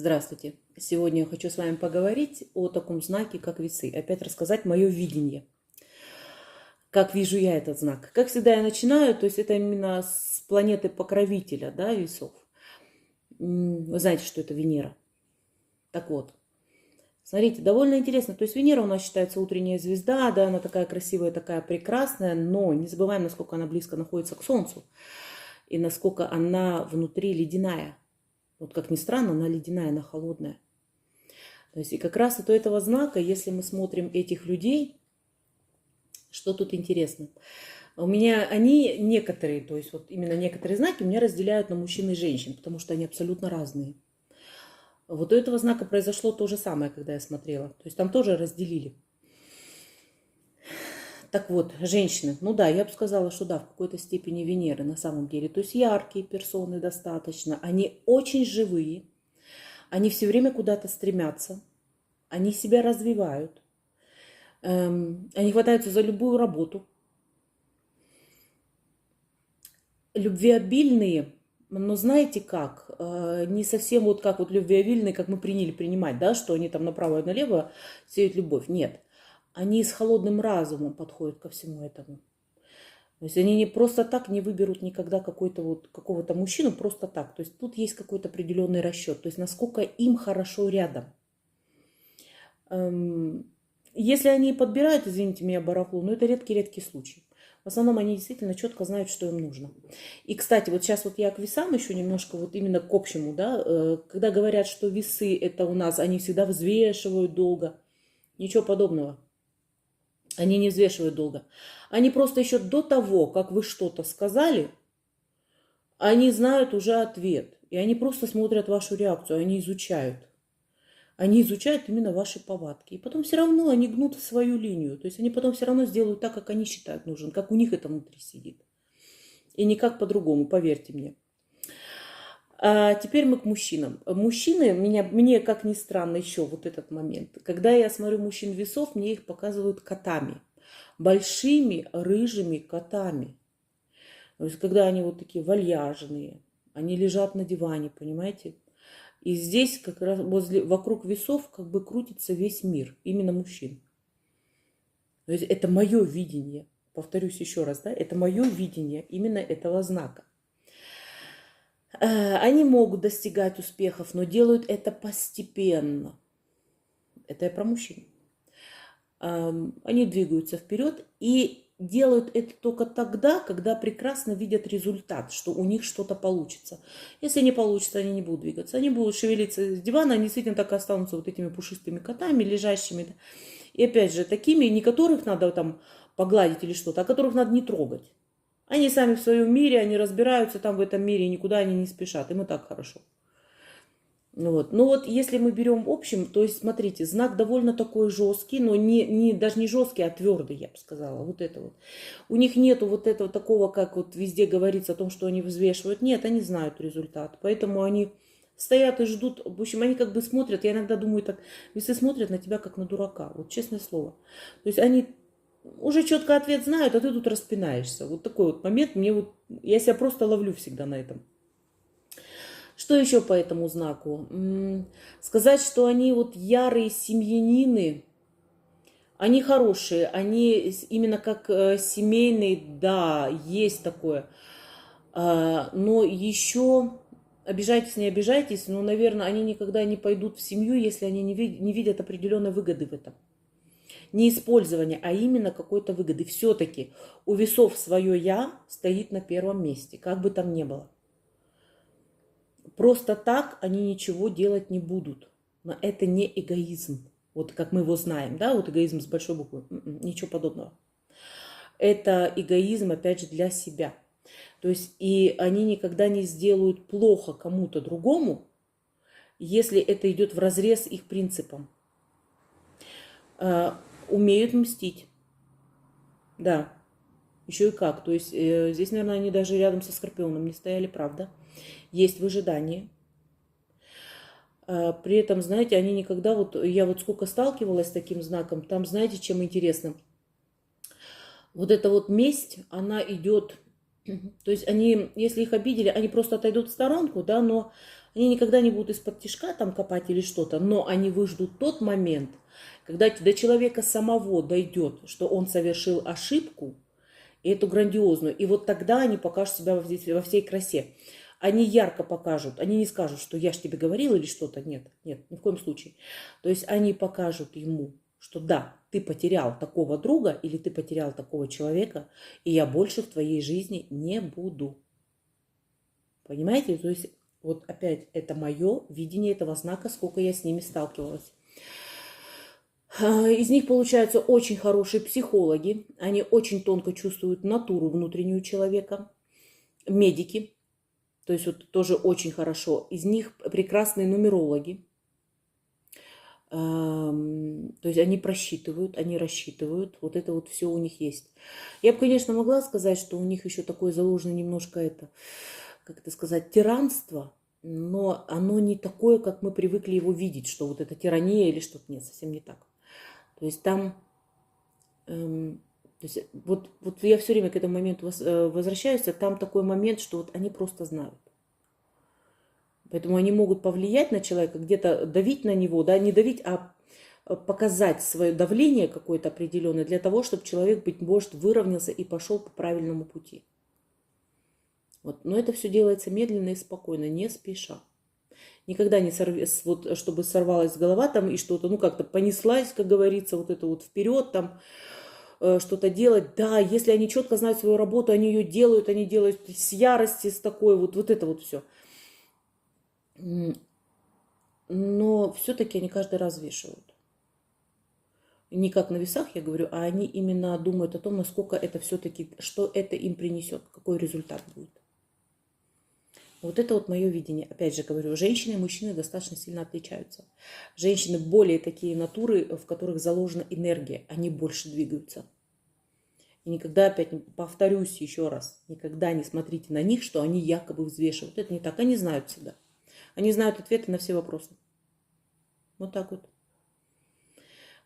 Здравствуйте! Сегодня я хочу с вами поговорить о таком знаке, как весы. Опять рассказать мое видение. Как вижу я этот знак. Как всегда я начинаю, то есть это именно с планеты покровителя, да, весов. Вы знаете, что это Венера. Так вот, смотрите, довольно интересно. То есть Венера у нас считается утренняя звезда, да, она такая красивая, такая прекрасная, но не забываем, насколько она близко находится к Солнцу и насколько она внутри ледяная. Вот как ни странно, она ледяная, она холодная. То есть и как раз от этого знака, если мы смотрим этих людей, что тут интересно? У меня они некоторые, то есть вот именно некоторые знаки меня разделяют на мужчин и женщин, потому что они абсолютно разные. Вот у этого знака произошло то же самое, когда я смотрела. То есть там тоже разделили. Так вот, женщины, ну да, я бы сказала, что да, в какой-то степени Венеры на самом деле. То есть яркие персоны достаточно, они очень живые, они все время куда-то стремятся, они себя развивают, они хватаются за любую работу. Любвеобильные, но знаете как, не совсем вот как вот любвеобильные, как мы приняли принимать, да, что они там направо и налево сеют любовь. Нет, они с холодным разумом подходят ко всему этому. То есть они не просто так не выберут никогда какого-то мужчину просто так. То есть тут есть какой-то определенный расчет. То есть насколько им хорошо рядом. Если они подбирают, извините меня, барахло, но это редкий-редкий случай. В основном они действительно четко знают, что им нужно. И, кстати, вот сейчас вот я к весам еще немножко, вот именно к общему, да, когда говорят, что весы это у нас, они всегда взвешивают долго. Ничего подобного. Они не взвешивают долго. Они просто еще до того, как вы что-то сказали, они знают уже ответ. И они просто смотрят вашу реакцию, они изучают. Они изучают именно ваши повадки. И потом все равно они гнут свою линию. То есть они потом все равно сделают так, как они считают нужным, как у них это внутри сидит. И никак по-другому, поверьте мне. А теперь мы к мужчинам. Мужчины, мне, как ни странно, еще вот этот момент. Когда я смотрю мужчин весов, мне их показывают котами. Большими рыжими котами. То есть когда они вот такие вальяжные, они лежат на диване, понимаете? И здесь как раз вокруг весов как бы крутится весь мир, именно мужчин. То есть это мое видение, повторюсь еще раз, да, это мое видение именно этого знака. Они могут достигать успехов, но делают это постепенно. Это я про мужчин. Они двигаются вперед и делают это только тогда, когда прекрасно видят результат, что у них что-то получится. Если не получится, они не будут двигаться. Они будут шевелиться с дивана, они действительно так и останутся вот этими пушистыми котами, лежащими. И опять же, такими, не которых надо там погладить или что-то, а которых надо не трогать. Они сами в своем мире, они разбираются там в этом мире, никуда они не спешат. Им и так хорошо. Вот. Ну вот если мы берем общем, то есть смотрите, знак довольно такой жесткий, но даже не жесткий, а твердый, я бы сказала. Вот это вот. У них нету вот этого такого, как вот везде говорится о том, что они взвешивают. Нет, они знают результат. Поэтому они стоят и ждут. В общем, они как бы смотрят. Я иногда думаю так, весы смотрят на тебя как на дурака. Вот честное слово. То есть они уже четко ответ знают, а ты тут распинаешься. Вот такой вот момент. Я себя просто ловлю всегда на этом. Что еще по этому знаку? Сказать, что они вот ярые семьянины, они хорошие, они именно как семейные, да, есть такое. Но еще, обижайтесь, не обижайтесь, но, наверное, они никогда не пойдут в семью, если они не видят определенной выгоды в этом. Не использование, а именно какой-то выгоды. Все-таки у весов свое «я» стоит на первом месте, как бы там ни было. Просто так они ничего делать не будут. Но это не эгоизм. Вот как мы его знаем, да, вот эгоизм с большой буквы. Ничего подобного. Это эгоизм, опять же, для себя. То есть и они никогда не сделают плохо кому-то другому, если это идет вразрез их принципам. Умеют мстить. Да. Еще и как. То есть здесь, наверное, они даже рядом со Скорпионом не стояли, правда. Есть выжидание. При этом, знаете, они никогда, я сколько сталкивалась с таким знаком, там, знаете, чем интересно? Вот эта вот месть, она идет, то есть они, если их обидели, они просто отойдут в сторонку, да, но Они никогда не будут из-под тишка там копать или что-то, но они выждут тот момент, когда до человека самого дойдет, что он совершил ошибку, и эту грандиозную. И вот тогда они покажут себя во всей красе. Они ярко покажут, они не скажут, что я ж тебе говорил или что-то. Нет, нет, ни в коем случае. То есть они покажут ему, что да, ты потерял такого друга или ты потерял такого человека, и я больше в твоей жизни не буду. Понимаете? То есть вот опять это мое видение этого знака, сколько я с ними сталкивалась. Из них получаются очень хорошие психологи. Они очень тонко чувствуют натуру внутреннюю человека. Медики. То есть вот тоже очень хорошо. Из них прекрасные нумерологи. То есть они просчитывают, они рассчитывают. Вот это вот все у них есть. Я бы, конечно, могла сказать, что у них еще такое заложено немножко это, как это сказать, тиранство. Но оно не такое, как мы привыкли его видеть, что вот это тирания или что-то. Нет, совсем не так. То есть там, вот я все время к этому моменту возвращаюсь, а там такой момент, что вот они просто знают. Поэтому они могут повлиять на человека, где-то давить на него, да, не давить, а показать свое давление какое-то определенное для того, чтобы человек, быть может, выровнялся и пошел по правильному пути. Вот. Но это все делается медленно и спокойно, не спеша. Никогда не вот, чтобы сорвалась голова там и что-то, ну как-то понеслась, как говорится, вот это вот вперед там, что-то делать. Да, если они четко знают свою работу, они ее делают, они делают с ярости, с такой вот это вот все. Но все-таки они каждый раз вешают. Не как на весах, я говорю, а они именно думают о том, насколько это все-таки, что это им принесет, какой результат будет. Вот это вот мое видение. Опять же говорю, женщины и мужчины достаточно сильно отличаются. Женщины более такие натуры, в которых заложена энергия, они больше двигаются. И никогда, опять повторюсь еще раз, никогда не смотрите на них, что они якобы взвешивают. Это не так, они знают всегда. Они знают ответы на все вопросы. Вот так вот.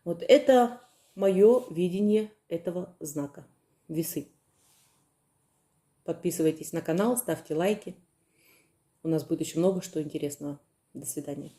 Вот это мое видение этого знака. Весы. Подписывайтесь на канал, ставьте лайки. У нас будет еще много что интересного. До свидания.